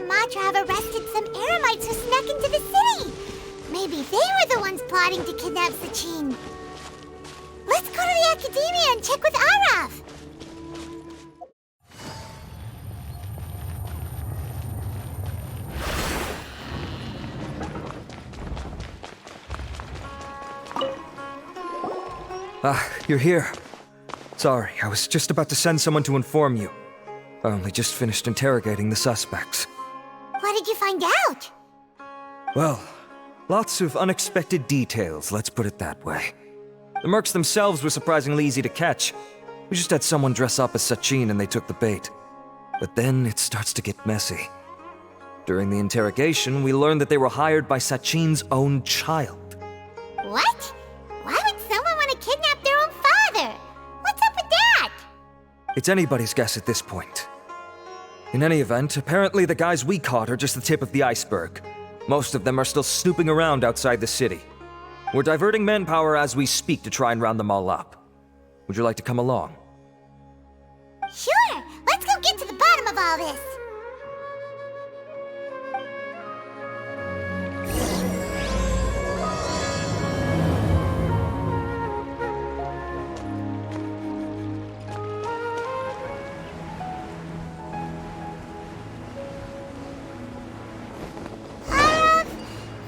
Sumatra have arrested some Eremites who snuck into the city. Maybe they were the ones plotting to kidnap Sachin. Let's go to the Academia and check with Arav. Ah, you're here. Sorry, I was just about to send someone to inform you. I only just finished interrogating the suspects. What did you find out? Well, lots of unexpected details, let's put it that way. The mercs themselves were surprisingly easy to catch. We just had someone dress up as Sachin and they took the bait. But then it starts to get messy. During the interrogation, we learned that they were hired by Sachin's own child. What? Why would someone want to kidnap their own father? What's up with that? It's anybody's guess at this point. In any event, apparently the guys we caught are just the tip of the iceberg. Most of them are still snooping around outside the city. We're diverting manpower as we speak to try and round them all up. Would you like to come along? Sure! Let's go get to the bottom of all this!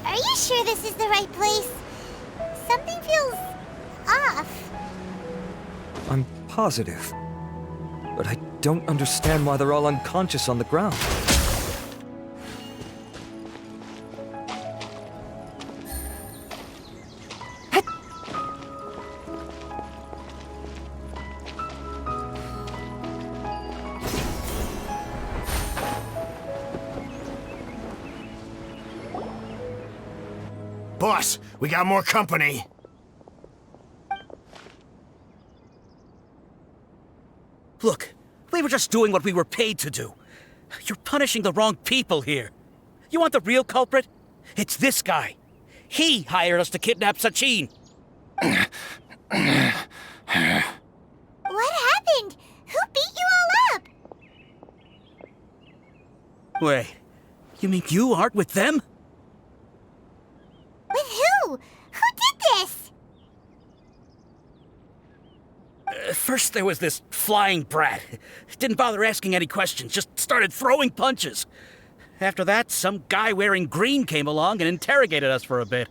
Are you sure this is the right place? Something feels off. I'm positive. But I don't understand why they're all unconscious on the ground. Boss, we got more company. Look, we were just doing what we were paid to do. You're punishing the wrong people here. You want the real culprit? It's this guy. He hired us to kidnap Sachin. What happened? Who beat you all up? Wait, you mean you aren't with them? With who? Who did this? First there was this flying brat. Didn't bother asking any questions, just started throwing punches. After that, some guy wearing green came along and interrogated us for a bit.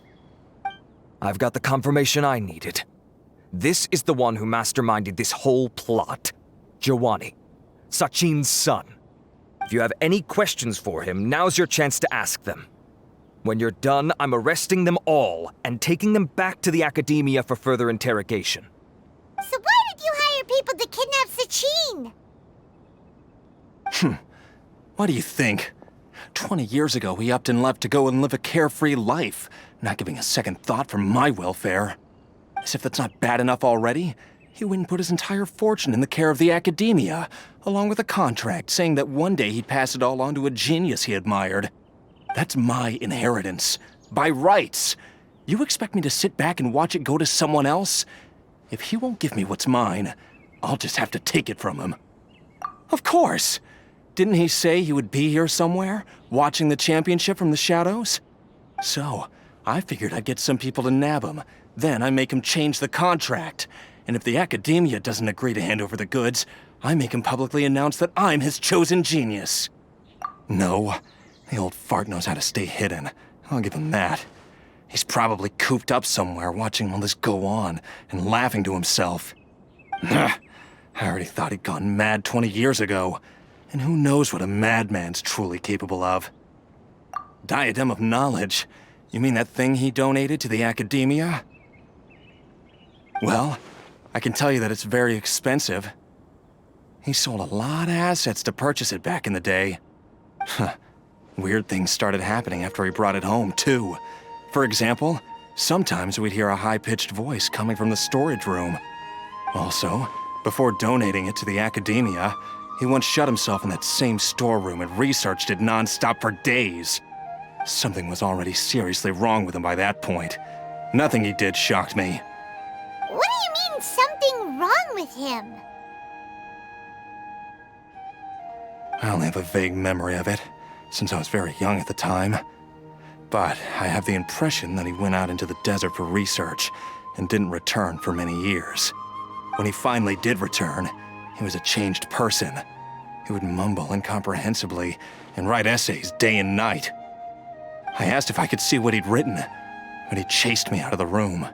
I've got the confirmation I needed. This is the one who masterminded this whole plot. Jawani, Sachin's son. If you have any questions for him, now's your chance to ask them. When you're done, I'm arresting them all and taking them back to the Academia for further interrogation. So why did you hire people to kidnap Sachin? What do you think? 20 years ago, he upped and left to go and live a carefree life, not giving a second thought for my welfare. As if that's not bad enough already, he went and put his entire fortune in the care of the Academia, along with a contract saying that one day he'd pass it all on to a genius he admired. That's my inheritance, by rights. You expect me to sit back and watch it go to someone else? If he won't give me what's mine, I'll just have to take it from him. Of course! Didn't he say he would be here somewhere, watching the championship from the shadows? So, I figured I'd get some people to nab him. Then I make him change the contract. And if the Academia doesn't agree to hand over the goods, I make him publicly announce that I'm his chosen genius. No, the old fart knows how to stay hidden. I'll give him that. He's probably cooped up somewhere watching all this go on and laughing to himself. I already thought he'd gone mad 20 years ago. And who knows what a madman's truly capable of. Diadem of Knowledge? You mean that thing he donated to the Academia? Well, I can tell you that it's very expensive. He sold a lot of assets to purchase it back in the day. Weird things started happening after he brought it home, too. For example, sometimes we'd hear a high-pitched voice coming from the storage room. Also, before donating it to the Academia, he once shut himself in that same storeroom and researched it non-stop for days. Something was already seriously wrong with him by that point. Nothing he did shocked me. What do you mean, something wrong with him? I only have a vague memory of it. since I was very young at the time. But I have the impression that he went out into the desert for research and didn't return for many years. When he finally did return, he was a changed person. He would mumble incomprehensibly and write essays day and night. I asked if I could see what he'd written, but he chased me out of the room.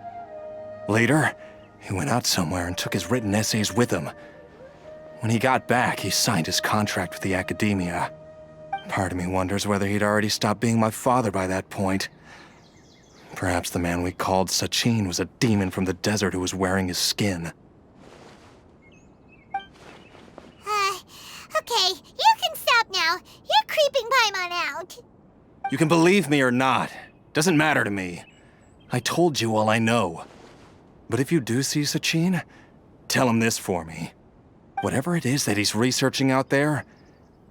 Later, he went out somewhere and took his written essays with him. When he got back, he signed his contract with the academia. Part of me wonders whether he'd already stopped being my father by that point. Perhaps the man we called Sachin was a demon from the desert who was wearing his skin. Okay, you can stop now. You're creeping Paimon out. You can believe me or not. Doesn't matter to me. I told you all I know. But if you do see Sachin, tell him this for me. Whatever it is that he's researching out there,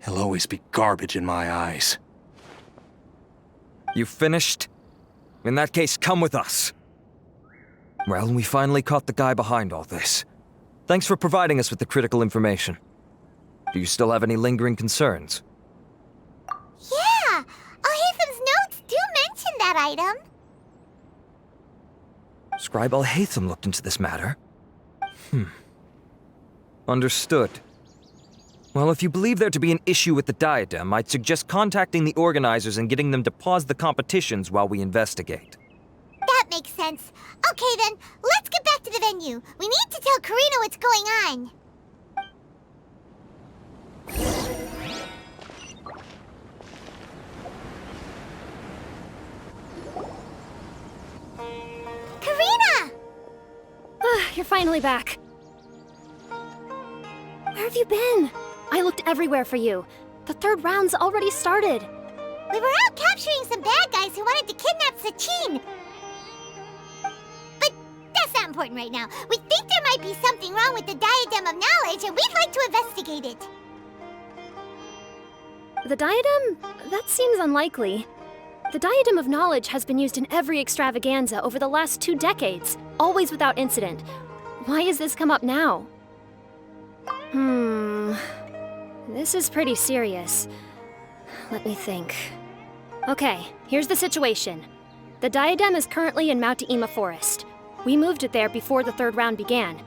he'll always be garbage in my eyes. You finished? In that case, come with us. Well, we finally caught the guy behind all this. Thanks for providing us with the critical information. Do you still have any lingering concerns? Yeah, Al-Haytham's notes do mention that item. Scribe Al-Haytham looked into this matter. Understood. Well, if you believe there to be an issue with the diadem, I'd suggest contacting the organizers and getting them to pause the competitions while we investigate. That makes sense. Okay then, let's get back to the venue. We need to tell Karina what's going on. Karina! You're finally back. Where have you been? I looked everywhere for you. The third round's already started. We were out capturing some bad guys who wanted to kidnap Sachin. But that's not important right now. We think there might be something wrong with the Diadem of Knowledge, and we'd like to investigate it. The diadem? That seems unlikely. The Diadem of Knowledge has been used in every extravaganza over the last 2 decades, always without incident. Why has this come up now? This is pretty serious. Let me think. Okay, here's the situation. The diadem is currently in Mount Ima Forest. We moved it there before the third round began.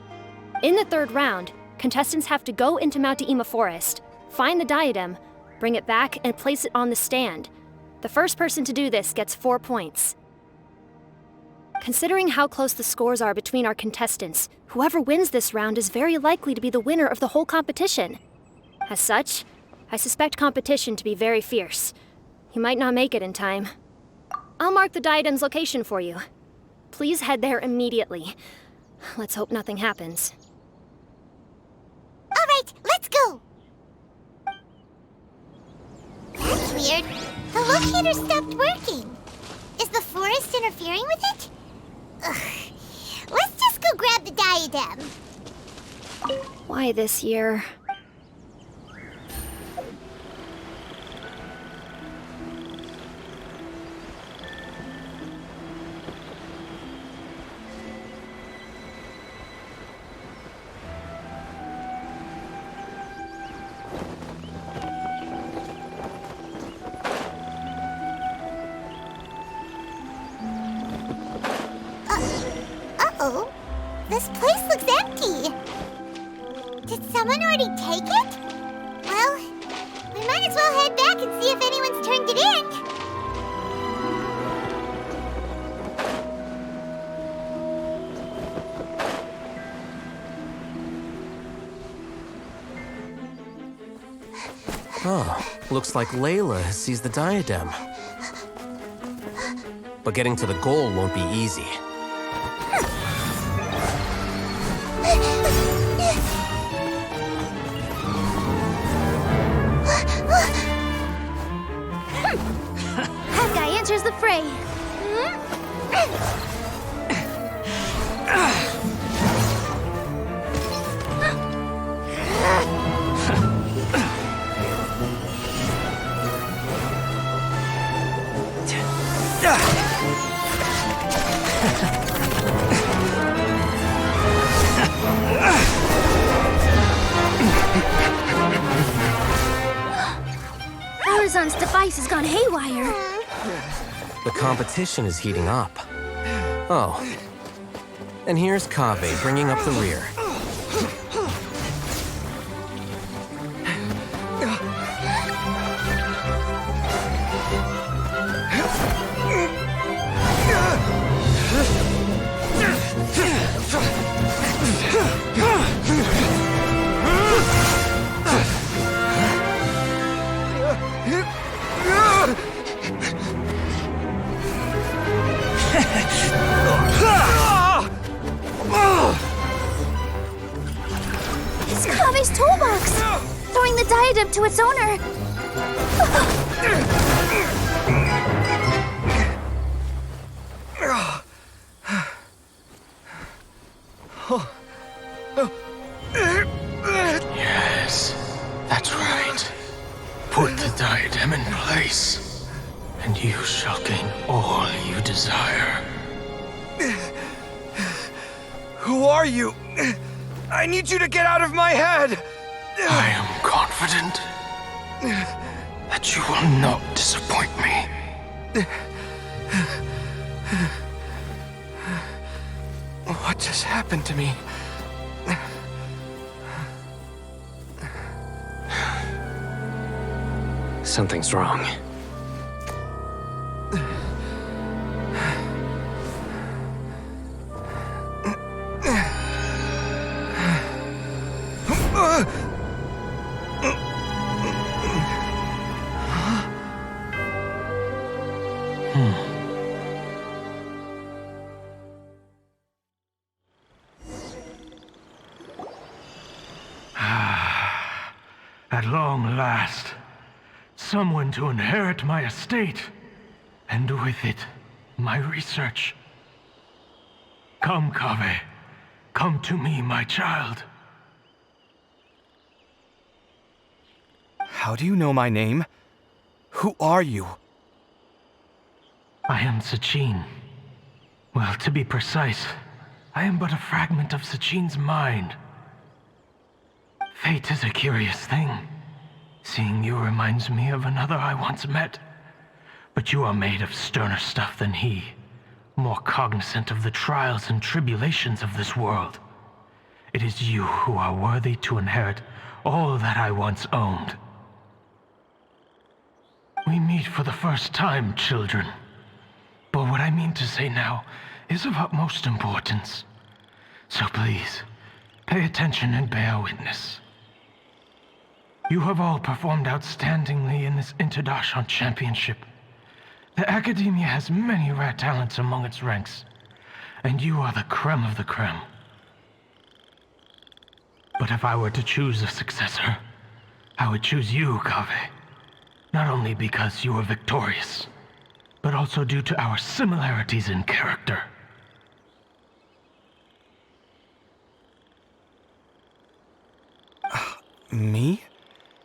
In the third round, contestants have to go into Mount Ima Forest, find the diadem, bring it back, and place it on the stand. The first person to do this gets 4 points. Considering how close the scores are between our contestants, whoever wins this round is very likely to be the winner of the whole competition. As such, I suspect competition to be very fierce. You might not make it in time. I'll mark the diadem's location for you. Please head there immediately. Let's hope nothing happens. All right, let's go. That's weird. The locator stopped working. Is the forest interfering with it? Ugh. Let's just go grab the diadem. Why this year? Uh-oh. This place looks empty. Did someone already take it? Well, we might as well head back and see if anyone's turned it in. Oh, looks like Layla has seized the diadem. But getting to the goal won't be easy. That guy enters the fray. son's device has gone haywire. The competition is heating up. Oh. And here's Kaveh bringing up the rear. It's Kaveh's toolbox! Throwing the diadem to its owner! Yes, that's right. Put the diadem in place, and you shall gain all you desire. Who are you? I need you to get out of my head! I am confident that you will not disappoint me. What just happened to me? Something's wrong. At long last, someone to inherit my estate, and with it, my research. Come, Kaveh. Come to me, my child. How do you know my name? Who are you? I am Sachin. Well, to be precise, I am but a fragment of Sachin's mind. Fate is a curious thing. Seeing you reminds me of another I once met. But you are made of sterner stuff than he, more cognizant of the trials and tribulations of this world. It is you who are worthy to inherit all that I once owned. We meet for the first time, children. But what I mean to say now is of utmost importance. So please, pay attention and bear witness. You have all performed outstandingly in this Interdarshan Championship. The Academia has many rare talents among its ranks, and you are the creme of the creme. But if I were to choose a successor, I would choose you, Kaveh. Not only because you were victorious, but also due to our similarities in character. Me?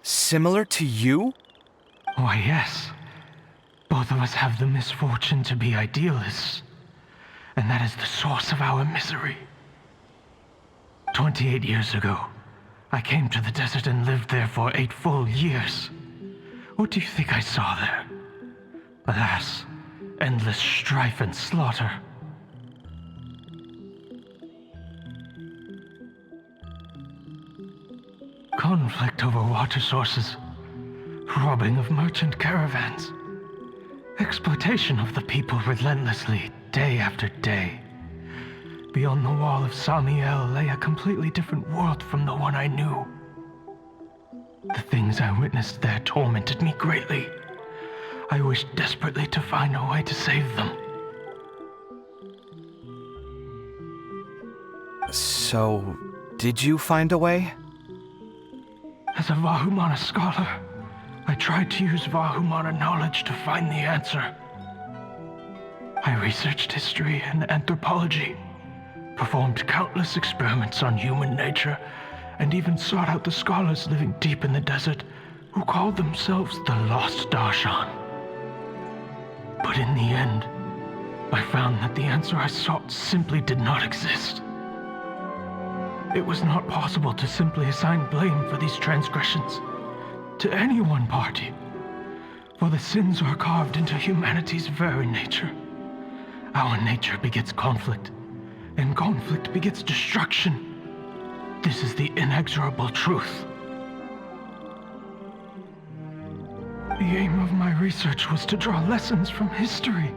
Similar to you? Why, yes. Both of us have the misfortune to be idealists, and that is the source of our misery. 28 years ago, I came to the desert and lived there for 8 full years. What do you think I saw there? Alas, endless strife and slaughter. Conflict over water sources, robbing of merchant caravans, exploitation of the people relentlessly, day after day. Beyond the wall of Samiel lay a completely different world from the one I knew. The things I witnessed there tormented me greatly. I wished desperately to find a way to save them. So, did you find a way? As a Vahumana scholar, I tried to use Vahumana knowledge to find the answer. I researched history and anthropology, performed countless experiments on human nature, and even sought out the scholars living deep in the desert who called themselves the Lost Darshan. But in the end, I found that the answer I sought simply did not exist. It was not possible to simply assign blame for these transgressions to any one party. For the sins are carved into humanity's very nature. Our nature begets conflict, and conflict begets destruction. This is the inexorable truth. The aim of my research was to draw lessons from history.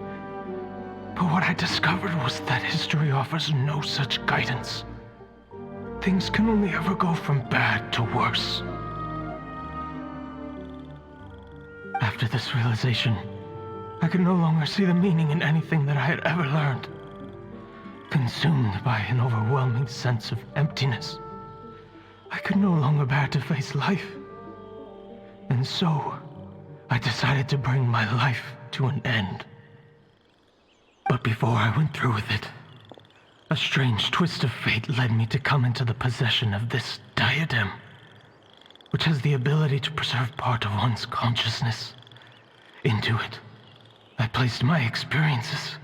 But what I discovered was that history offers no such guidance. Things can only ever go from bad to worse. After this realization, I could no longer see the meaning in anything that I had ever learned. Consumed by an overwhelming sense of emptiness, I could no longer bear to face life. And so, I decided to bring my life to an end. But before I went through with it, a strange twist of fate led me to come into the possession of this diadem, which has the ability to preserve part of one's consciousness. Into it, I placed my experiences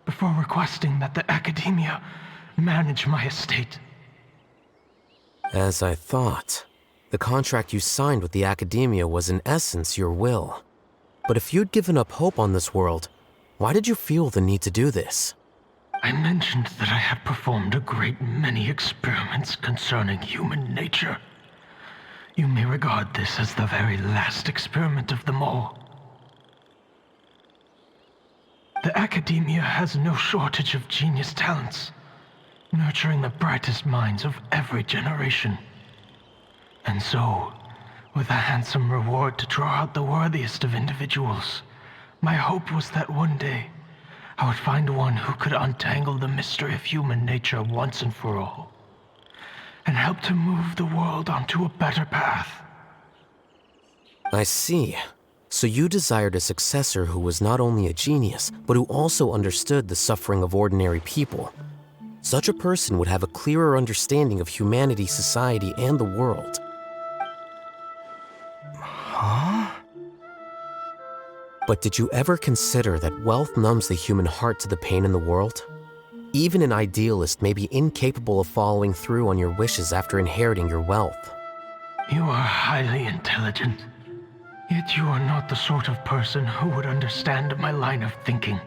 before requesting that the academia manage my estate. As I thought, the contract you signed with the academia was in essence your will. But if you'd given up hope on this world, why did you feel the need to do this? I mentioned that I had performed a great many experiments concerning human nature. You may regard this as the very last experiment of them all. The academia has no shortage of genius talents, nurturing the brightest minds of every generation. And so, with a handsome reward to draw out the worthiest of individuals, my hope was that one day I would find one who could untangle the mystery of human nature once and for all, and help to move the world onto a better path. I see. So you desired a successor who was not only a genius, but who also understood the suffering of ordinary people. Such a person would have a clearer understanding of humanity, society, and the world. Huh? But did you ever consider that wealth numbs the human heart to the pain in the world? Even an idealist may be incapable of following through on your wishes after inheriting your wealth. You are highly intelligent, yet you are not the sort of person who would understand my line of thinking.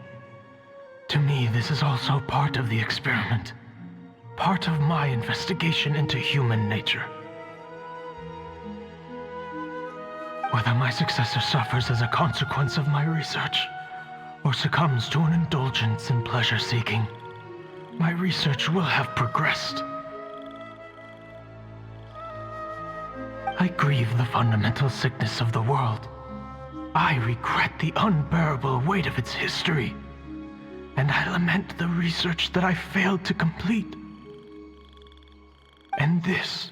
To me, this is also part of the experiment, part of my investigation into human nature. Whether my successor suffers as a consequence of my research, or succumbs to an indulgence in pleasure-seeking, my research will have progressed. I grieve the fundamental sickness of the world. I regret the unbearable weight of its history. And I lament the research that I failed to complete. And this,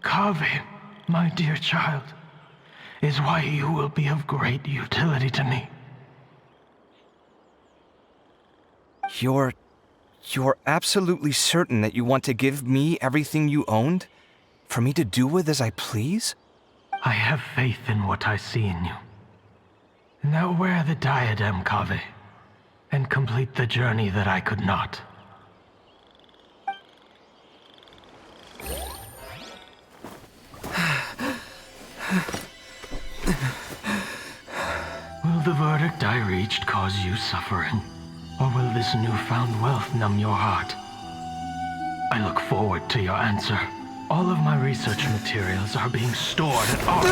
Kaveh, my dear child, is why you will be of great utility to me. You're absolutely certain that you want to give me everything you owned? For me to do with as I please? I have faith in what I see in you. Now wear the diadem, Kaveh, and complete the journey that I could not. Will the verdict I reached cause you suffering? Or will this newfound wealth numb your heart? I look forward to your answer. All of my research materials are being stored at our...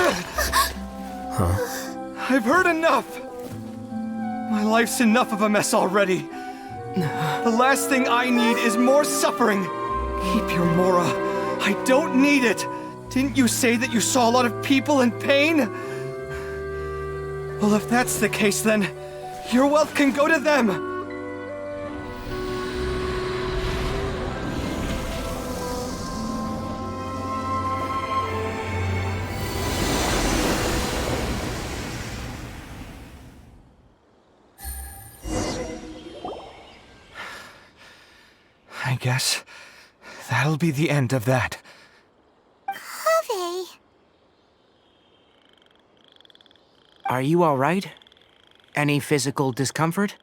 I've heard enough! My life's enough of a mess already. The last thing I need is more suffering. Keep your Mora. I don't need it. Didn't you say that you saw a lot of people in pain? Well, if that's the case, then your wealth can go to them. I guess that'll be the end of that. Kaveh. Are you all right? Any physical discomfort?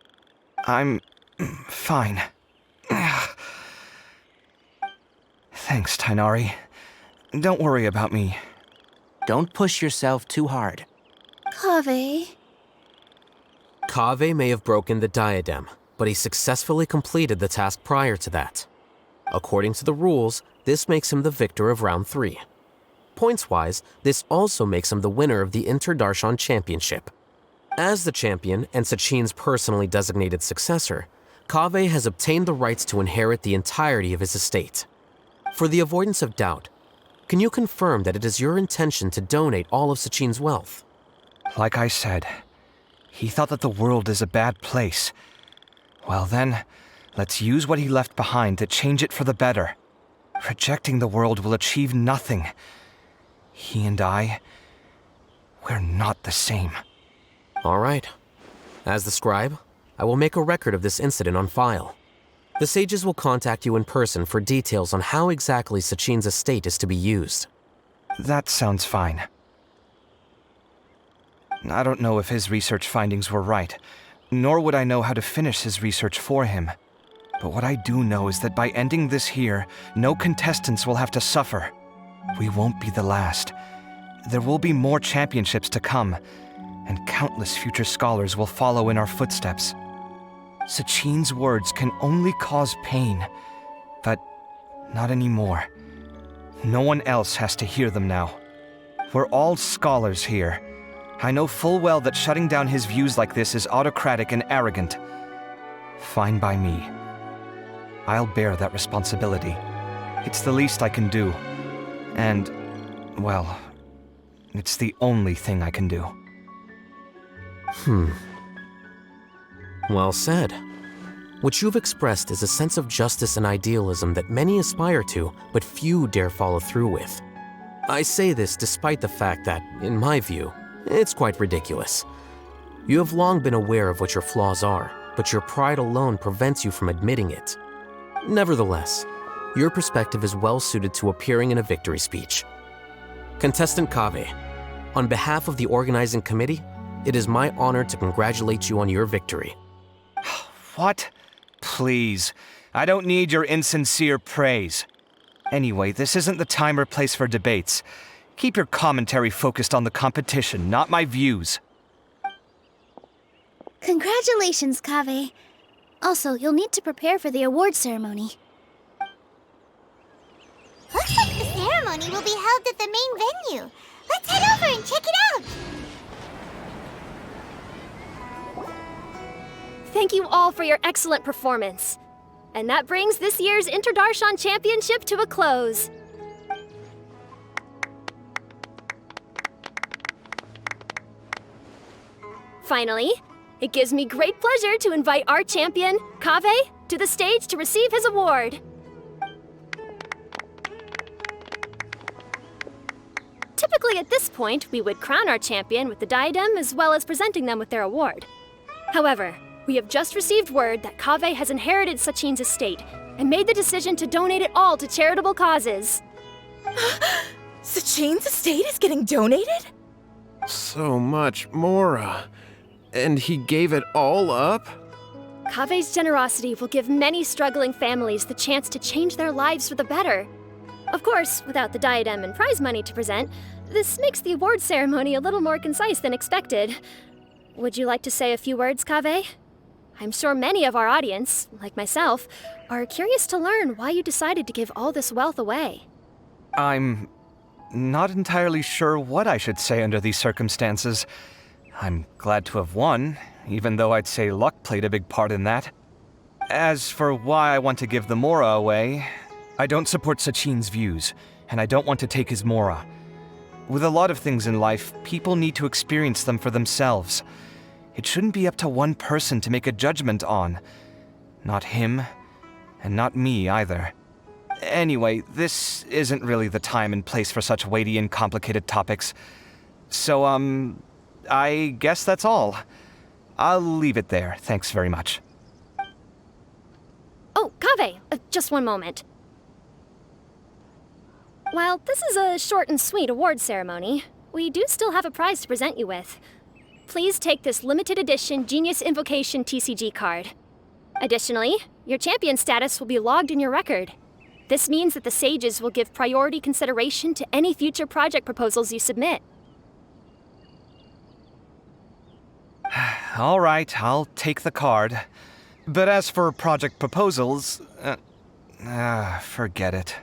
I'm fine. Thanks, Tainari. Don't worry about me. Don't push yourself too hard. Kaveh, Kaveh may have broken the diadem, but he successfully completed the task prior to that. According to the rules, this makes him the victor of round 3. Points-wise, this also makes him the winner of the Interdarshan Championship. As the champion and Sachin's personally designated successor, Kaveh has obtained the rights to inherit the entirety of his estate. For the avoidance of doubt, can you confirm that it is your intention to donate all of Sachin's wealth? Like I said, he thought that the world is a bad place. Well then, let's use what he left behind to change it for the better. Rejecting the world will achieve nothing. He and I, we're not the same. All right. As the scribe, I will make a record of this incident on file. The sages will contact you in person for details on how exactly Sachin's estate is to be used. That sounds fine. I don't know if his research findings were right, nor would I know how to finish his research for him. But what I do know is that by ending this here, no contestants will have to suffer. We won't be the last. There will be more championships to come, and countless future scholars will follow in our footsteps. Sachin's words can only cause pain, but not anymore. No one else has to hear them now. We're all scholars here. I know full well that shutting down his views like this is autocratic and arrogant. Fine by me. I'll bear that responsibility. It's the least I can do. And, well, it's the only thing I can do. Well said. What you've expressed is a sense of justice and idealism that many aspire to, but few dare follow through with. I say this despite the fact that, in my view, it's quite ridiculous. You have long been aware of what your flaws are, but your pride alone prevents you from admitting it. Nevertheless, your perspective is well suited to appearing in a victory speech. Contestant Kaveh, on behalf of the organizing committee, it is my honor to congratulate you on your victory. What? Please. I don't need your insincere praise. Anyway, this isn't the time or place for debates. Keep your commentary focused on the competition, not my views. Congratulations, Kaveh. Also, you'll need to prepare for the award ceremony. Looks like the ceremony will be held at the main venue. Let's head over and check it out. Thank you all for your excellent performance. And that brings this year's Interdarshan Championship to a close. Finally, it gives me great pleasure to invite our champion, Kaveh, to the stage to receive his award. Typically at this point, we would crown our champion with the diadem as well as presenting them with their award. However, we have just received word that Kaveh has inherited Sachin's estate and made the decision to donate it all to charitable causes. Sachin's estate is getting donated? So much, Mora. And he gave it all up? Kaveh's generosity will give many struggling families the chance to change their lives for the better. Of course, without the diadem and prize money to present, this makes the award ceremony a little more concise than expected. Would you like to say a few words, Kaveh? I'm sure many of our audience, like myself, are curious to learn why you decided to give all this wealth away. I'm not entirely sure what I should say under these circumstances. I'm glad to have won, even though I'd say luck played a big part in that. As for why I want to give the Mora away, I don't support Sachin's views, and I don't want to take his Mora. With a lot of things in life, people need to experience them for themselves. It shouldn't be up to one person to make a judgment on. Not him, and not me either. Anyway, this isn't really the time and place for such weighty and complicated topics. So, I guess that's all. I'll leave it there. Thanks very much. Oh, Kaveh, just one moment. While this is a short and sweet award ceremony, we do still have a prize to present you with. Please take this limited edition Genius Invocation TCG card. Additionally, your champion status will be logged in your record. This means that the sages will give priority consideration to any future project proposals you submit. All right, I'll take the card. But as for project proposals, forget it.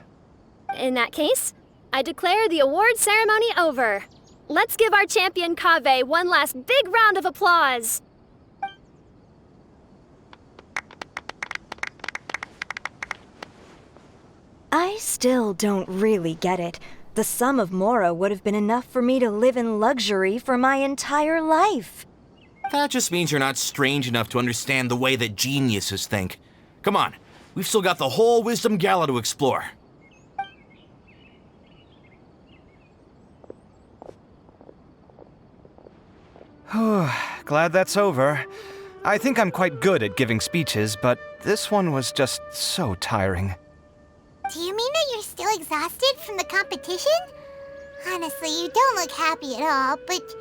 In that case, I declare the award ceremony over. Let's give our champion Kaveh one last big round of applause. I still don't really get it. The sum of Mora would have been enough for me to live in luxury for my entire life. That just means you're not strange enough to understand the way that geniuses think. Come on, we've still got the whole Wisdom Gala to explore. Glad that's over. I think I'm quite good at giving speeches, but this one was just so tiring. Do you mean that you're still exhausted from the competition? Honestly, you don't look happy at all, but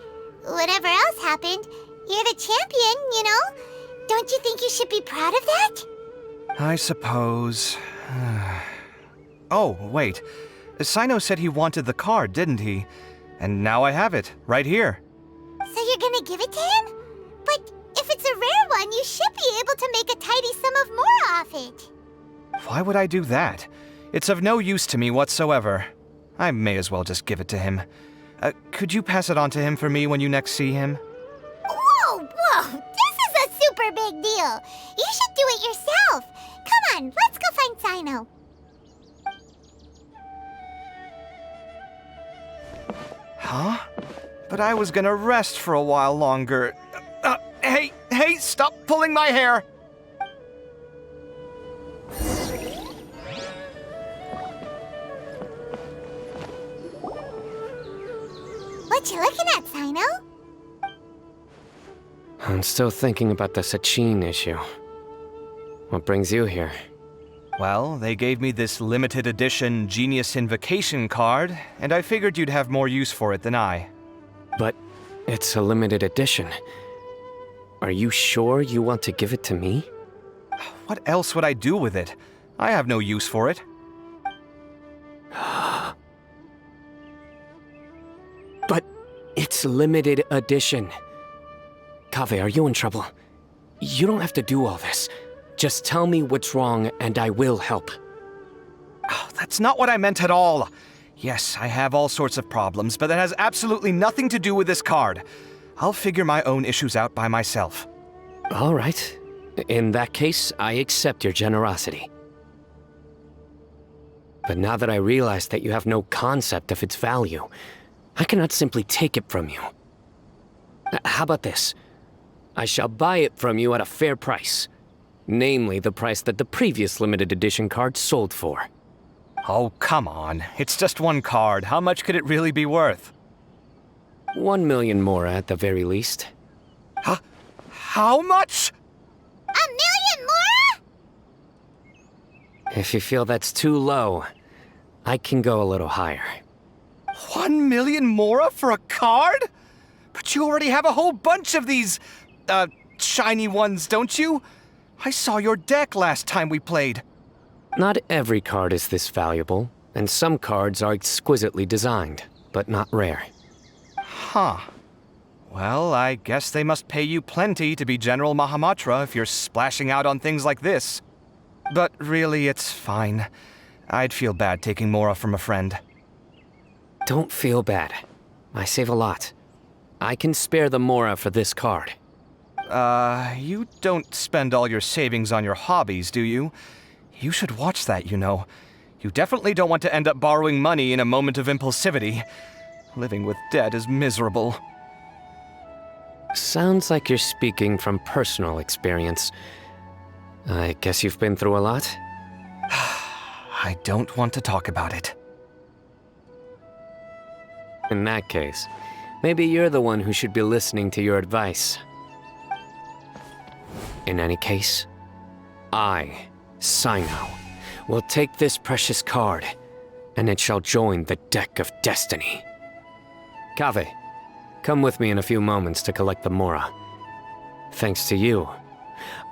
whatever else happened, you're the champion, you know? Don't you think you should be proud of that? I suppose. Oh, wait. Sino said he wanted the card, didn't he? And now I have it, right here. So you're gonna give it to him? But if it's a rare one, you should be able to make a tidy sum of more off it. Why would I do that? It's of no use to me whatsoever. I may as well just give it to him. Could you pass it on to him for me when you next see him? Whoa! This is a super big deal! You should do it yourself! Come on, let's go find Sino. Huh? But I was gonna rest for a while longer. Hey, stop pulling my hair! What you looking at, Sino? I'm still thinking about the Sachin issue. What brings you here? Well, they gave me this limited edition Genius Invocation card, and I figured you'd have more use for it than I. But it's a limited edition. Are you sure you want to give it to me? What else would I do with it? I have no use for it. But it's limited edition. Kaveh, are you in trouble? You don't have to do all this. Just tell me what's wrong and I will help. Oh, that's not what I meant at all. Yes, I have all sorts of problems, but that has absolutely nothing to do with this card. I'll figure my own issues out by myself. All right. In that case, I accept your generosity. But now that I realize that you have no concept of its value, I cannot simply take it from you. How about this? I shall buy it from you at a fair price. Namely, the price that the previous limited edition card sold for. Oh, come on. It's just one card. How much could it really be worth? 1 million more at the very least. Huh? How much? 1 million more? If you feel that's too low, I can go a little higher. 1 million mora for a card? But you already have a whole bunch of these, shiny ones, don't you? I saw your deck last time we played. Not every card is this valuable, and some cards are exquisitely designed, but not rare. Huh. Well, I guess they must pay you plenty to be General Mahamatra if you're splashing out on things like this. But really, it's fine. I'd feel bad taking mora from a friend. Don't feel bad. I save a lot. I can spare the mora for this card. You don't spend all your savings on your hobbies, do you? You should watch that, you know. You definitely don't want to end up borrowing money in a moment of impulsivity. Living with debt is miserable. Sounds like you're speaking from personal experience. I guess you've been through a lot? I don't want to talk about it. In that case, maybe you're the one who should be listening to your advice. In any case, I, Sino, will take this precious card, and it shall join the deck of destiny. Kaveh, come with me in a few moments to collect the mora. Thanks to you,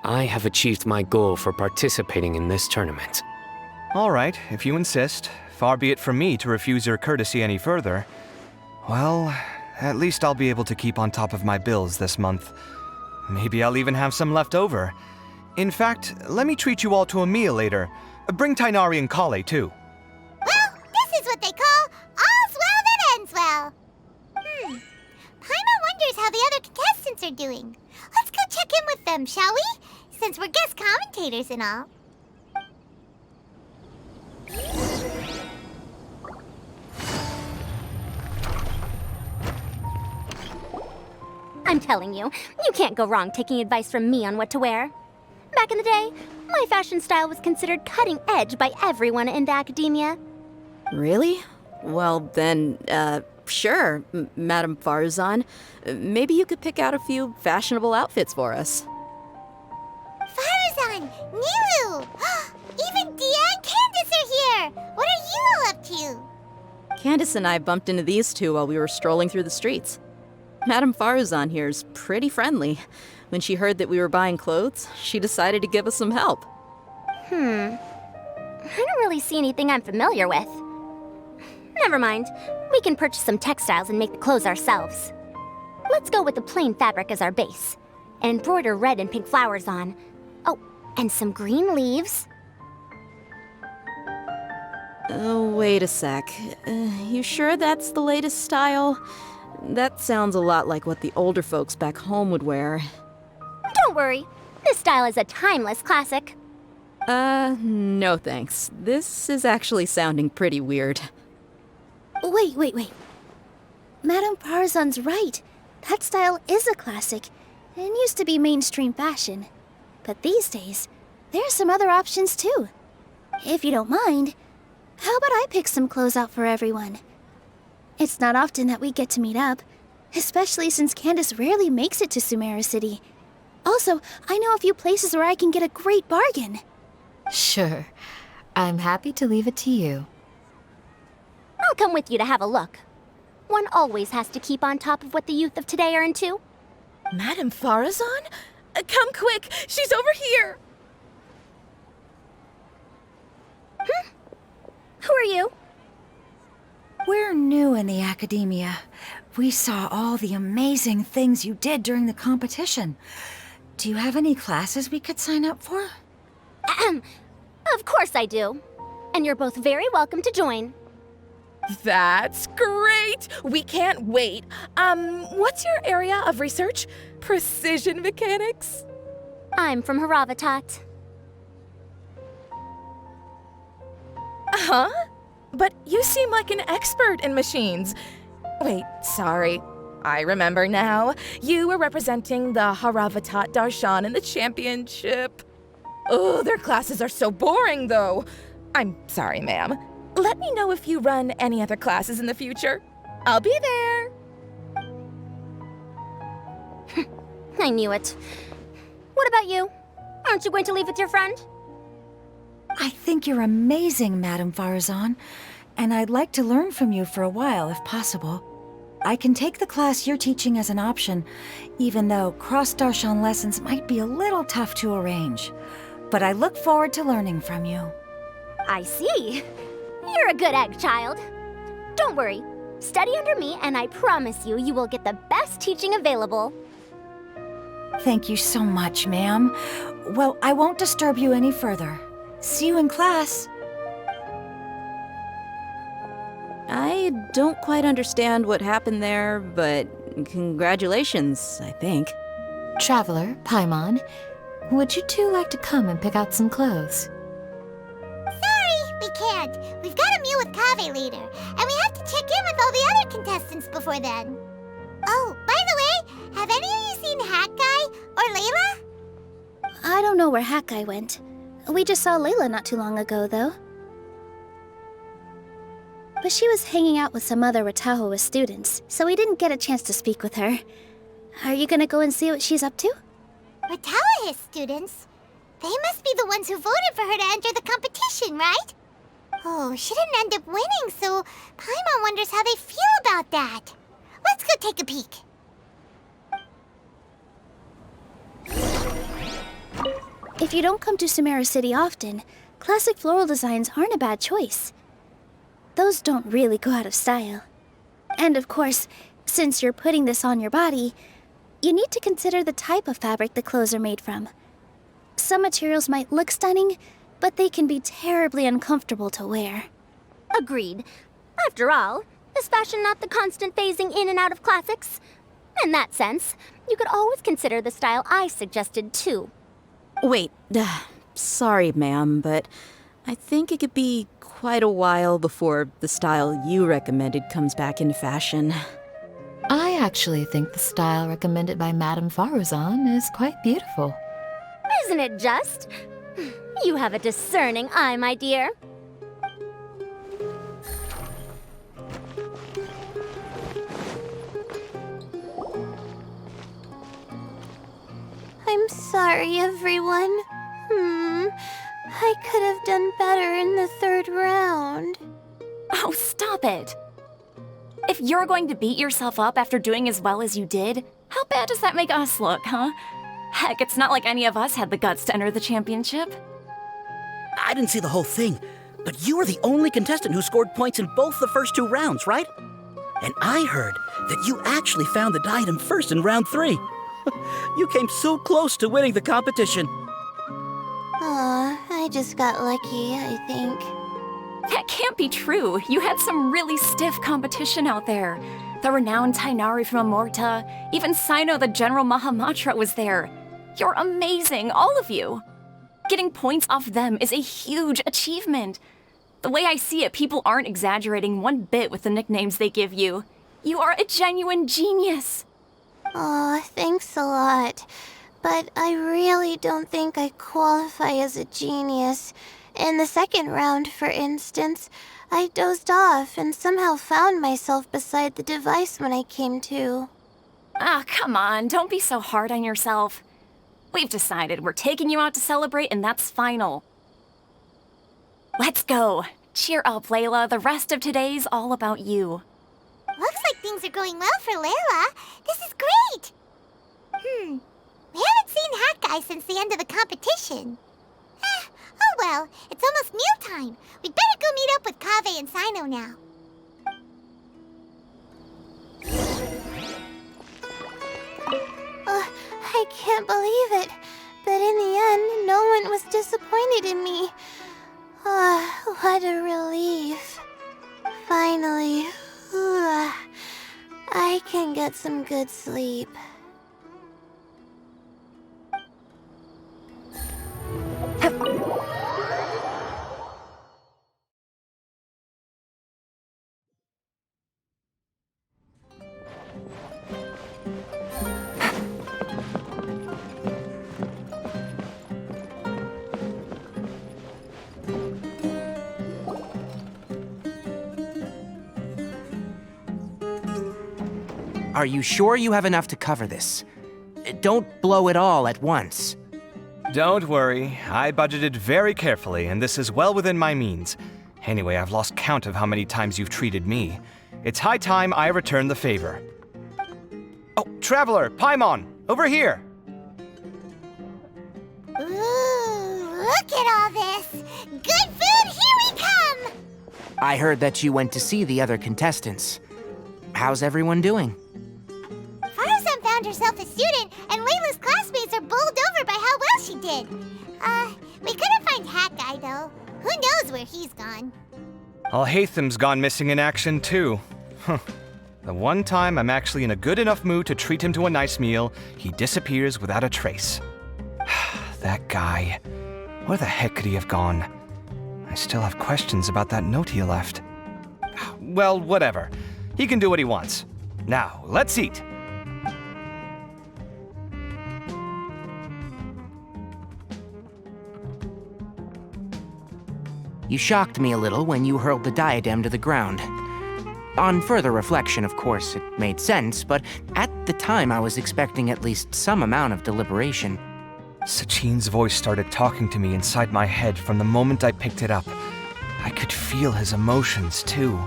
I have achieved my goal for participating in this tournament. All right, if you insist. Far be it from me to refuse your courtesy any further. Well, at least I'll be able to keep on top of my bills this month. Maybe I'll even have some left over. In fact, let me treat you all to a meal later. Bring Tainari and Kale, too. Well, this is what they call all's well that ends well. Paimon wonders how the other contestants are doing. Let's go check in with them, shall we? Since we're guest commentators and all. I'm telling you, you can't go wrong taking advice from me on what to wear. Back in the day, my fashion style was considered cutting edge by everyone in the academia. Really? Well, then, sure, Madame Farzan. Maybe you could pick out a few fashionable outfits for us. Farazan! Nilu! Even Dia and Candace are here! What are you all up to? Candace and I bumped into these two while we were strolling through the streets. Madame Farazan here's pretty friendly. When she heard that we were buying clothes, she decided to give us some help. I don't really see anything I'm familiar with. Never mind. We can purchase some textiles and make the clothes ourselves. Let's go with the plain fabric as our base, and embroider red and pink flowers on. Oh, and some green leaves. Oh, wait a sec. You sure that's the latest style? That sounds a lot like what the older folks back home would wear. Don't worry. This style is a timeless classic. No thanks. This is actually sounding pretty weird. Wait. Madame Farzan's right. That style is a classic and used to be mainstream fashion. But these days, there are some other options too. If you don't mind, how about I pick some clothes out for everyone? It's not often that we get to meet up, especially since Candace rarely makes it to Sumeru City. Also, I know a few places where I can get a great bargain. Sure. I'm happy to leave it to you. I'll come with you to have a look. One always has to keep on top of what the youth of today are into. Madame Farazan? Come quick! She's over here! Who are you? We're new in the academia. We saw all the amazing things you did during the competition. Do you have any classes we could sign up for? Of course I do. And you're both very welcome to join. That's great! We can't wait. What's your area of research? Precision mechanics? I'm from Haravatat. Huh? But you seem like an expert in machines. Wait, sorry. I remember now. You were representing the Haravatat Darshan in the championship. Oh, their classes are so boring, though. I'm sorry, ma'am. Let me know if you run any other classes in the future. I'll be there. I knew it. What about you? Aren't you going to leave with your friend? I think you're amazing, Madame Farazan, and I'd like to learn from you for a while, if possible. I can take the class you're teaching as an option, even though cross-Darshan lessons might be a little tough to arrange. But I look forward to learning from you. I see. You're a good egg, child. Don't worry. Study under me, and I promise you, you will get the best teaching available. Thank you so much, ma'am. Well, I won't disturb you any further. See you in class. I don't quite understand what happened there, but congratulations, I think. Traveler, Paimon, would you two like to come and pick out some clothes? Sorry, we can't. We've got a meal with Kaveh later, and we have to check in with all the other contestants before then. Oh, by the way, have any of you seen Hakai or Layla? I don't know where Hakai went. We just saw Layla not too long ago, though. But she was hanging out with some other Ratahoa students, so we didn't get a chance to speak with her. Are you gonna go and see what she's up to? Ratahoa students? They must be the ones who voted for her to enter the competition, right? Oh, she didn't end up winning, so Paimon wonders how they feel about that. Let's go take a peek. If you don't come to Sumeru City often, classic floral designs aren't a bad choice. Those don't really go out of style. And of course, since you're putting this on your body, You need to consider the type of fabric the clothes are made from. Some materials might look stunning, but they can be terribly uncomfortable to wear. Agreed. After all, is fashion not the constant phasing in and out of classics? In that sense, you could always consider the style I suggested too. Wait, sorry, ma'am, but I think it could be quite a while before the style you recommended comes back into fashion. I actually think the style recommended by Madame Faruzan is quite beautiful. Isn't it just? You have a discerning eye, my dear. I'm sorry, everyone. I could have done better in the 3rd round. Oh, stop it! If you're going to beat yourself up after doing as well as you did, how bad does that make us look, huh? Heck, it's not like any of us had the guts to enter the championship. I didn't see the whole thing, but you were the only contestant who scored points in both the first 2 rounds, right? And I heard that you actually found the diadem first in round 3. You came so close to winning the competition. Aw, I just got lucky, I think. That can't be true. You had some really stiff competition out there. The renowned Tainari from Amorta, even Sino the General Mahamatra was there. You're amazing, all of you. Getting points off them is a huge achievement. The way I see it, people aren't exaggerating one bit with the nicknames they give you. You are a genuine genius. Aw, thanks a lot. But I really don't think I qualify as a genius. In the 2nd round, for instance, I dozed off and somehow found myself beside the device when I came to. Ah, come on, don't be so hard on yourself. We've decided we're taking you out to celebrate, and that's final. Let's go. Cheer up, Layla. The rest of today's all about you. Looks like things are going well for Layla. This is great! We haven't seen Hat Guy since the end of the competition. Oh well, it's almost mealtime. We'd better go meet up with Kaveh and Sino now. I can't believe it. But in the end, no one was disappointed in me. What a relief. Finally, I can get some good sleep. Are you sure you have enough to cover this? Don't blow it all at once. Don't worry, I budgeted very carefully, and this is well within my means. Anyway, I've lost count of how many times you've treated me. It's high time I return the favor. Oh, Traveler, Paimon, over here! Ooh, look at all this! Good food, here we come! I heard that you went to see the other contestants. How's everyone doing? Faruzan found herself a student, and Layla's classmates are bowled over by how well she did. We couldn't find Hat Guy, though. Who knows where he's gone? Al-Haytham's gone missing in action, too. The one time I'm actually in a good enough mood to treat him to a nice meal, he disappears without a trace. That guy. Where the heck could he have gone? I still have questions about that note he left. Well, whatever. He can do what he wants. Now, let's eat. You shocked me a little when you hurled the diadem to the ground. On further reflection, of course, it made sense, but at the time I was expecting at least some amount of deliberation. Sachin's voice started talking to me inside my head from the moment I picked it up. I could feel his emotions, too.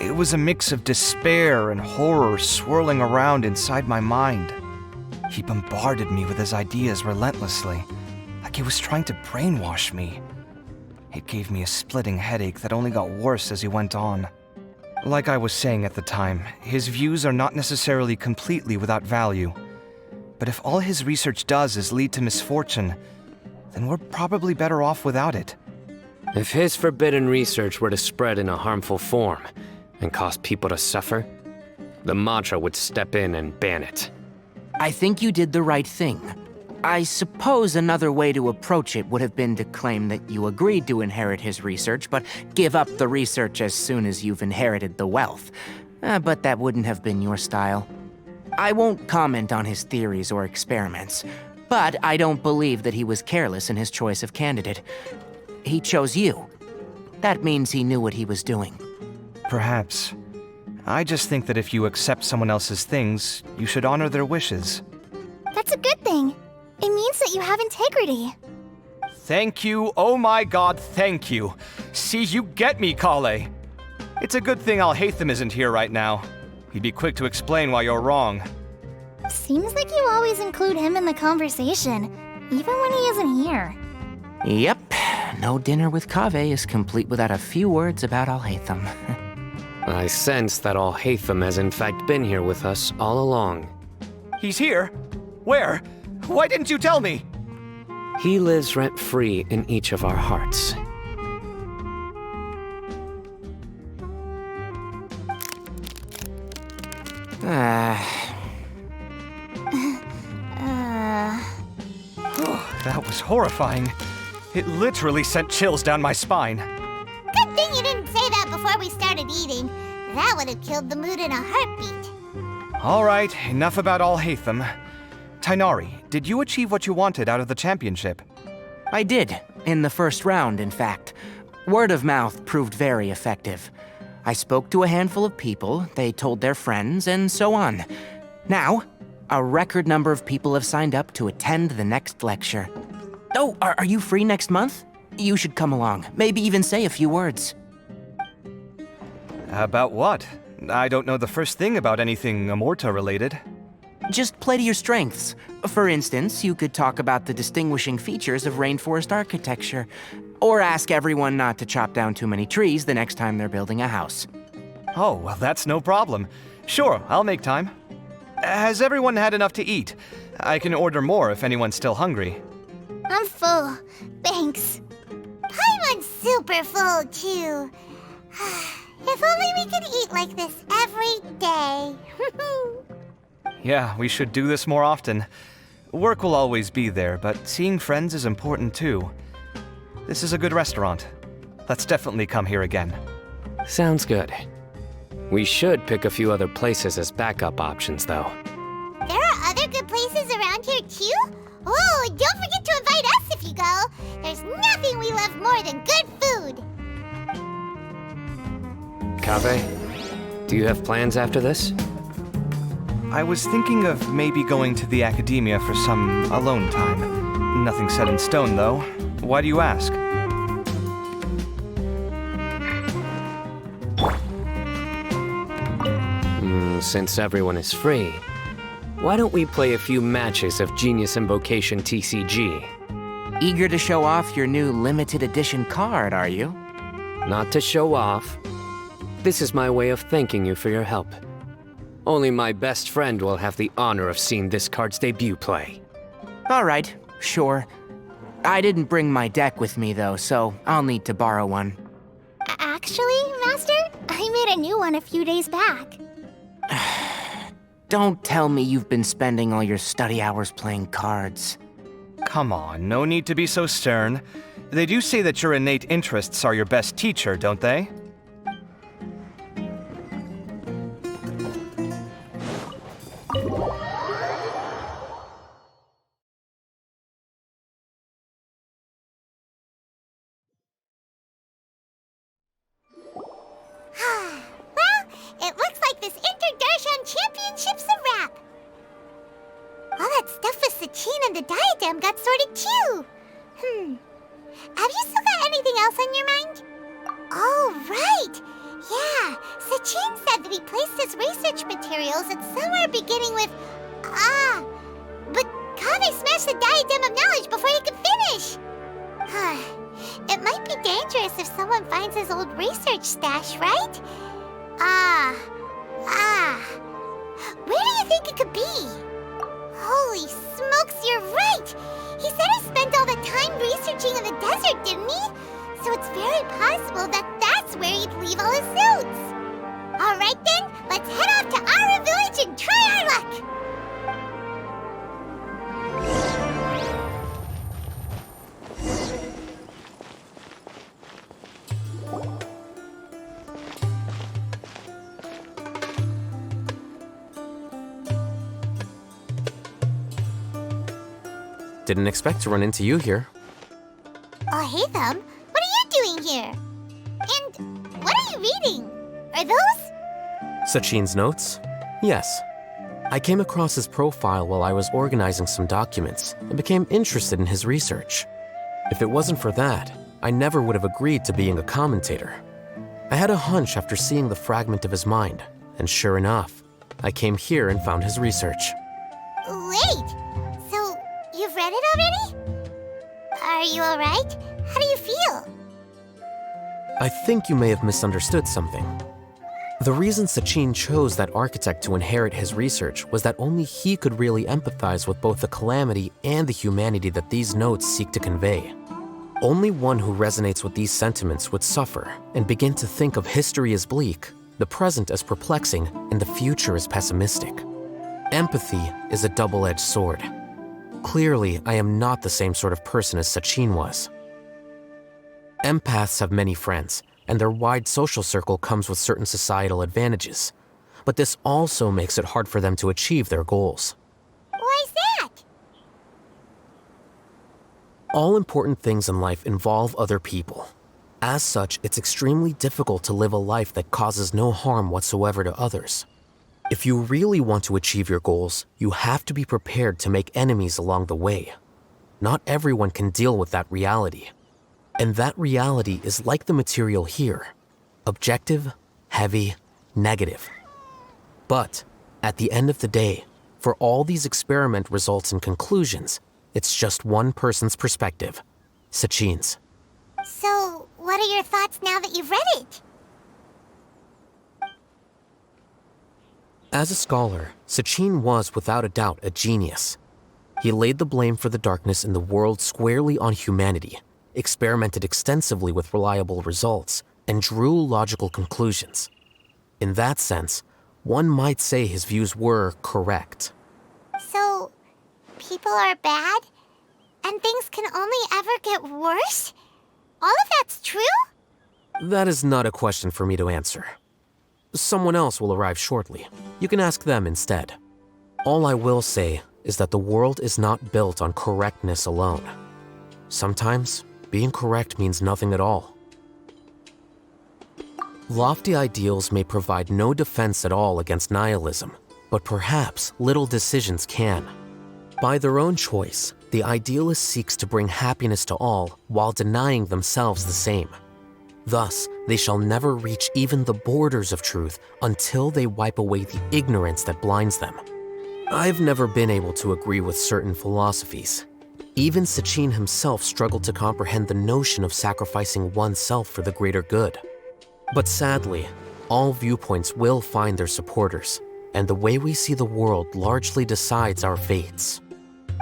It was a mix of despair and horror swirling around inside my mind. He bombarded me with his ideas relentlessly, like he was trying to brainwash me. It gave me a splitting headache that only got worse as he went on. Like I was saying at the time, his views are not necessarily completely without value. But if all his research does is lead to misfortune, then we're probably better off without it. If his forbidden research were to spread in a harmful form and cause people to suffer, the Mantra would step in and ban it. I think you did the right thing. I suppose another way to approach it would have been to claim that you agreed to inherit his research, but give up the research as soon as you've inherited the wealth. But that wouldn't have been your style. I won't comment on his theories or experiments, but I don't believe that he was careless in his choice of candidate. He chose you. That means he knew what he was doing. Perhaps. I just think that if you accept someone else's things, you should honor their wishes. That's a good thing. It means that you have integrity. Thank you, oh my god, thank you. See, you get me, Kale. It's a good thing Alhaitham isn't here right now. He'd be quick to explain why you're wrong. Seems like you always include him in the conversation, even when he isn't here. Yep. No dinner with Kaveh is complete without a few words about Alhaitham. I sense that Alhaitham has in fact been here with us all along. He's here? Where? Why didn't you tell me? He lives rent-free in each of our hearts. That was horrifying. It literally sent chills down my spine. Good thing you didn't say that before we started eating. That would have killed the mood in a heartbeat. All right, enough about Alhaitham. Tainari, did you achieve what you wanted out of the championship? I did, in the first round, in fact. Word of mouth proved very effective. I spoke to a handful of people, they told their friends, and so on. Now, a record number of people have signed up to attend the next lecture. Oh, are you free next month? You should come along, maybe even say a few words. About what? I don't know the first thing about anything Amorta related. Just play to your strengths. For instance, you could talk about the distinguishing features of rainforest architecture, or ask everyone not to chop down too many trees the next time they're building a house. Oh, well, that's no problem. Sure, I'll make time. Has everyone had enough to eat? I can order more if anyone's still hungry. I'm full. Thanks. Paimon's super full, too. If only we could eat like this every day. Yeah, we should do this more often. Work will always be there, but seeing friends is important too. This is a good restaurant. Let's definitely come here again. Sounds good. We should pick a few other places as backup options, though. There are other good places around here, too? Oh, and don't forget to invite us if you go. There's nothing we love more than good food. Kaveh, do you have plans after this? I was thinking of maybe going to the academia for some alone time. Nothing set in stone, though. Why do you ask? Since everyone is free, why don't we play a few matches of Genius Invocation TCG? Eager to show off your new limited edition card, are you? Not to show off. This is my way of thanking you for your help. Only my best friend will have the honor of seeing this card's debut play. All right, sure. I didn't bring my deck with me, though, so I'll need to borrow one. Actually, Master, I made a new one a few days back. Don't tell me you've been spending all your study hours playing cards. Come on, no need to be so stern. They do say that your innate interests are your best teacher, don't they? It looks like this Inter-Darshan Championship's a wrap. All that stuff with Sachin and the diadem got sorted too. Have you still got anything else on your mind? Oh, right. Yeah, Sachin said that he placed his research materials at somewhere beginning with but Kaveh smashed the diadem of knowledge before he could finish. It might be dangerous if someone finds his old research stash, right? Where do you think it could be? Holy you're right! He said he spent all the time researching in the desert, didn't he? So it's very possible that that's where he'd leave all his suits. Alright then, let's head off to Ara Village and try our luck! Didn't expect to run into you here. Oh, hey, Thumb. What are you doing here? And what are you reading? Are those? Sachin's notes? Yes. I came across his profile while I was organizing some documents and became interested in his research. If it wasn't for that, I never would have agreed to being a commentator. I had a hunch after seeing the fragment of his mind, and sure enough, I came here and found his research. Wait! So, you've read it already? Are you alright? How do you feel? I think you may have misunderstood something. The reason Sachin chose that architect to inherit his research was that only he could really empathize with both the calamity and the humanity that these notes seek to convey. Only one who resonates with these sentiments would suffer and begin to think of history as bleak, the present as perplexing, and the future as pessimistic. Empathy is a double-edged sword. Clearly, I am not the same sort of person as Sachin was. Empaths have many friends, and their wide social circle comes with certain societal advantages. But this also makes it hard for them to achieve their goals. Why's that? All important things in life involve other people. As such, it's extremely difficult to live a life that causes no harm whatsoever to others. If you really want to achieve your goals, you have to be prepared to make enemies along the way. Not everyone can deal with that reality. And that reality is like the material here. Objective, heavy, negative. But, at the end of the day, for all these experiment results and conclusions, it's just one person's perspective, Sachin's. So, what are your thoughts now that you've read it? As a scholar, Sachin was without a doubt a genius. He laid the blame for the darkness in the world squarely on humanity, experimented extensively with reliable results, and drew logical conclusions. In that sense, one might say his views were correct. So, people are bad? And things can only ever get worse? All of that's true? That is not a question for me to answer. Someone else will arrive shortly. You can ask them instead. All I will say is that the world is not built on correctness alone. Sometimes, being correct means nothing at all. Lofty ideals may provide no defense at all against nihilism, but perhaps little decisions can. By their own choice, the idealist seeks to bring happiness to all while denying themselves the same. Thus, they shall never reach even the borders of truth until they wipe away the ignorance that blinds them. I've never been able to agree with certain philosophies. Even Sachin himself struggled to comprehend the notion of sacrificing oneself for the greater good. But sadly, all viewpoints will find their supporters, and the way we see the world largely decides our fates.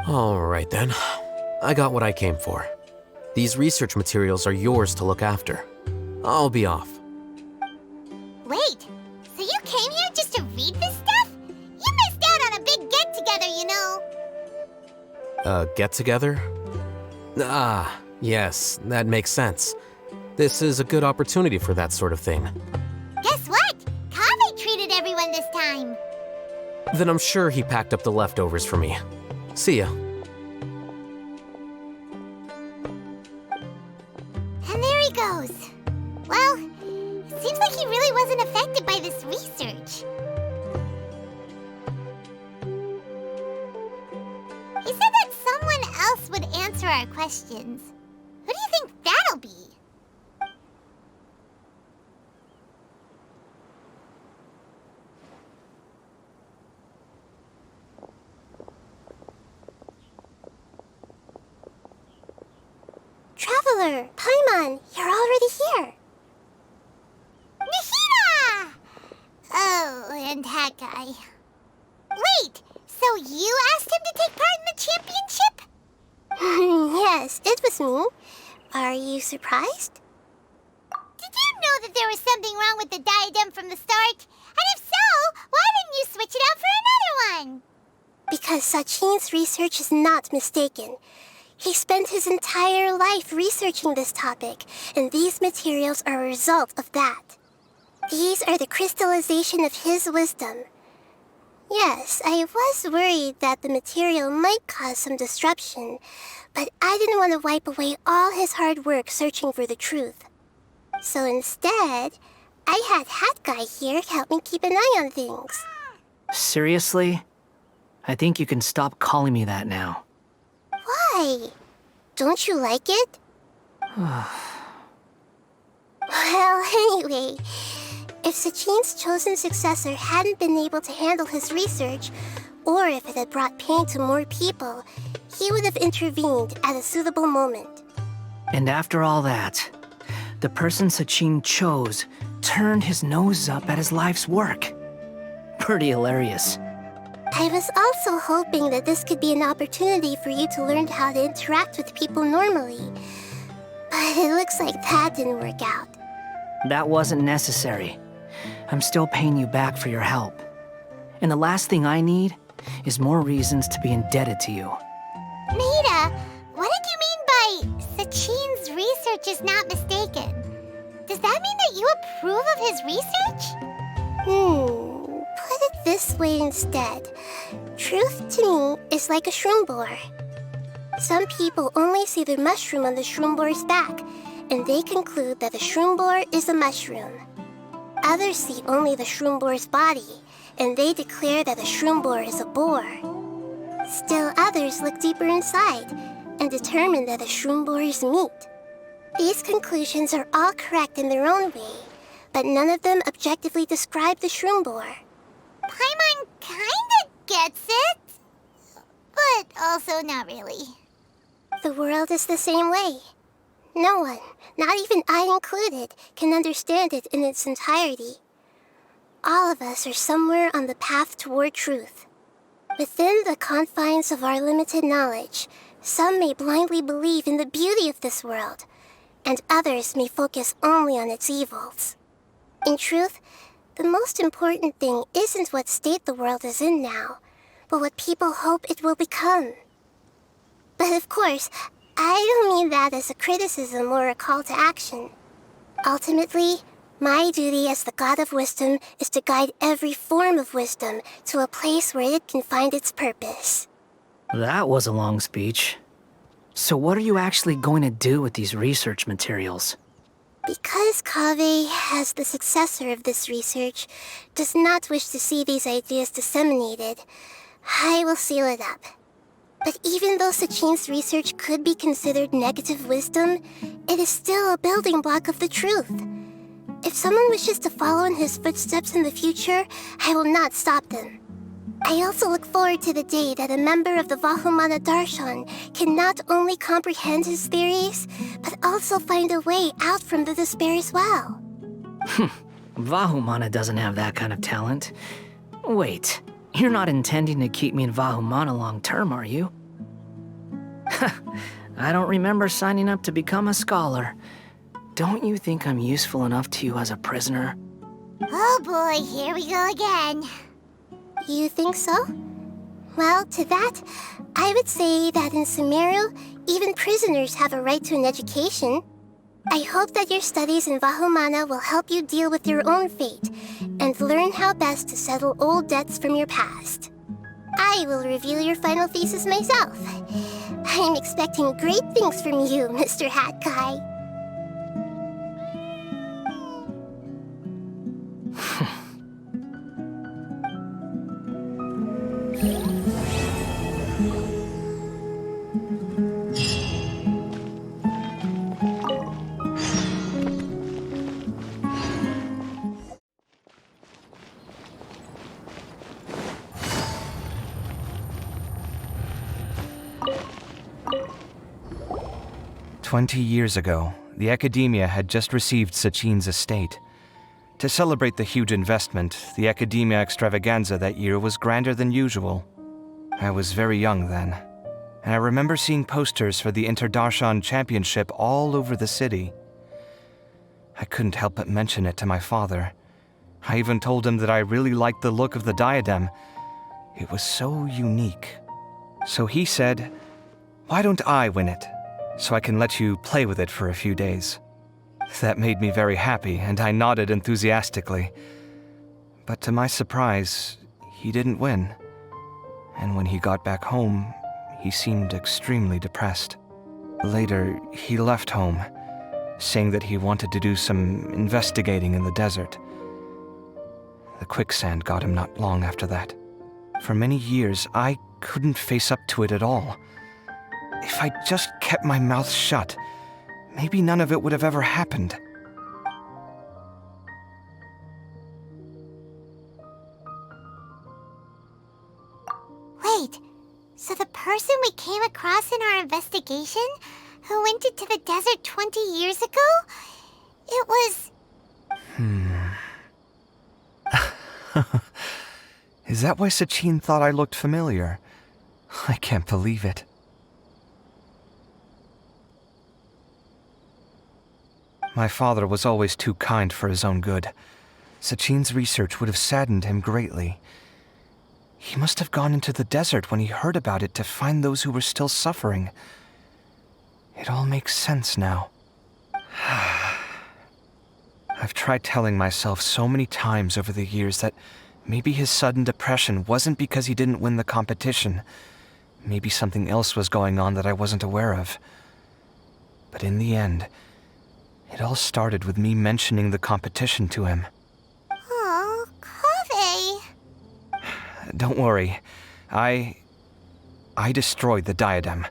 All right then, I got what I came for. These research materials are yours to look after. I'll be off. Wait, so you came here just to read this stuff? You missed out on a big get-together, you know. Get-together? Ah, yes, that makes sense. This is a good opportunity for that sort of thing. Guess what? Kaveh treated everyone this time. Then I'm sure he packed up the leftovers for me. See ya. And there he goes. Well, it seems like he really wasn't affected by this research. He said that someone else would answer our questions. Who do you think that'll be? Traveler, Paimon, you're already here. Nahida! Oh, and that guy. Wait, so you asked him to take part in the championship? Excuse me? Are you surprised? Did you know that there was something wrong with the diadem from the start? And if so, why didn't you switch it out for another one? Because Sachin's research is not mistaken. He spent his entire life researching this topic, and these materials are a result of that. These are the crystallization of his wisdom. Yes, I was worried that the material might cause some disruption, but I didn't want to wipe away all his hard work searching for the truth. So instead, I had Hat Guy here help me keep an eye on things. Seriously? I think you can stop calling me that now. Why? Don't you like it? Well, anyway, if Sachin's chosen successor hadn't been able to handle his research, or if it had brought pain to more people, he would have intervened at a suitable moment. And after all that, the person Sachin chose turned his nose up at his life's work. Pretty hilarious. I was also hoping that this could be an opportunity for you to learn how to interact with people normally. But it looks like that didn't work out. That wasn't necessary. I'm still paying you back for your help. And the last thing I need is more reasons to be indebted to you. Maida, what did you mean by Sachin's research is not mistaken? Does that mean that you approve of his research? Put it this way instead. Truth to me is like a shroom borer. Some people only see the mushroom on the shroom borer's back, and they conclude that the shroom borer is a mushroom. Others see only the shroom borer's body, and they declare that the shroom borer is a boar. Still others look deeper inside, and determine that the shroom borer is meat. These conclusions are all correct in their own way, but none of them objectively describe the shroom borer. Paimon kinda gets it, but also not really. The world is the same way. No one, not even I included, can understand it in its entirety. All of us are somewhere on the path toward truth. Within the confines of our limited knowledge, some may blindly believe in the beauty of this world, and others may focus only on its evils. In truth, the most important thing isn't what state the world is in now, but what people hope it will become. But of course, I don't mean that as a criticism or a call to action. Ultimately, my duty as the God of Wisdom is to guide every form of wisdom to a place where it can find its purpose. That was a long speech. So what are you actually going to do with these research materials? Because Kaveh, as the successor of this research, does not wish to see these ideas disseminated, I will seal it up. But even though Sachin's research could be considered negative wisdom, it is still a building block of the truth. If someone wishes to follow in his footsteps in the future, I will not stop them. I also look forward to the day that a member of the Vahumana Darshan can not only comprehend his theories, but also find a way out from the despair as well. Vahumana doesn't have that kind of talent. Wait, you're not intending to keep me in Vahumana long term, are you? I don't remember signing up to become a scholar. Don't you think I'm useful enough to you as a prisoner? Oh boy, here we go again. You think so? Well, to that, I would say that in Sumeru, even prisoners have a right to an education. I hope that your studies in Vahumana will help you deal with your own fate and learn how best to settle old debts from your past. I will reveal your final thesis myself. I'm expecting great things from you, Mr. Hat Guy. "20 years ago, the Academia had just received Sachin's estate. To celebrate the huge investment, the Academia extravaganza that year was grander than usual. I was very young then, and I remember seeing posters for the Inter-Darshan Championship all over the city. I couldn't help but mention it to my father. I even told him that I really liked the look of the diadem. It was so unique. So he said, "Why don't I win it, so I can let you play with it for a few days?" That made me very happy, and I nodded enthusiastically. But to my surprise, he didn't win. And when he got back home, he seemed extremely depressed. Later, he left home, saying that he wanted to do some investigating in the desert. The quicksand got him not long after that. For many years, I couldn't face up to it at all. If I just kept my mouth shut, maybe none of it would have ever happened. Wait, so the person we came across in our investigation, who went into the desert 20 years ago, it was... Is that why Sachin thought I looked familiar? I can't believe it. My father was always too kind for his own good. Sachin's research would have saddened him greatly. He must have gone into the desert when he heard about it to find those who were still suffering. It all makes sense now. I've tried telling myself so many times over the years that maybe his sudden depression wasn't because he didn't win the competition. Maybe something else was going on that I wasn't aware of. But in the end, it all started with me mentioning the competition to him. Oh, Kaveh. Don't worry. I destroyed the diadem.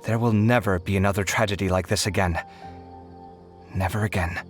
There will never be another tragedy like this again. Never again.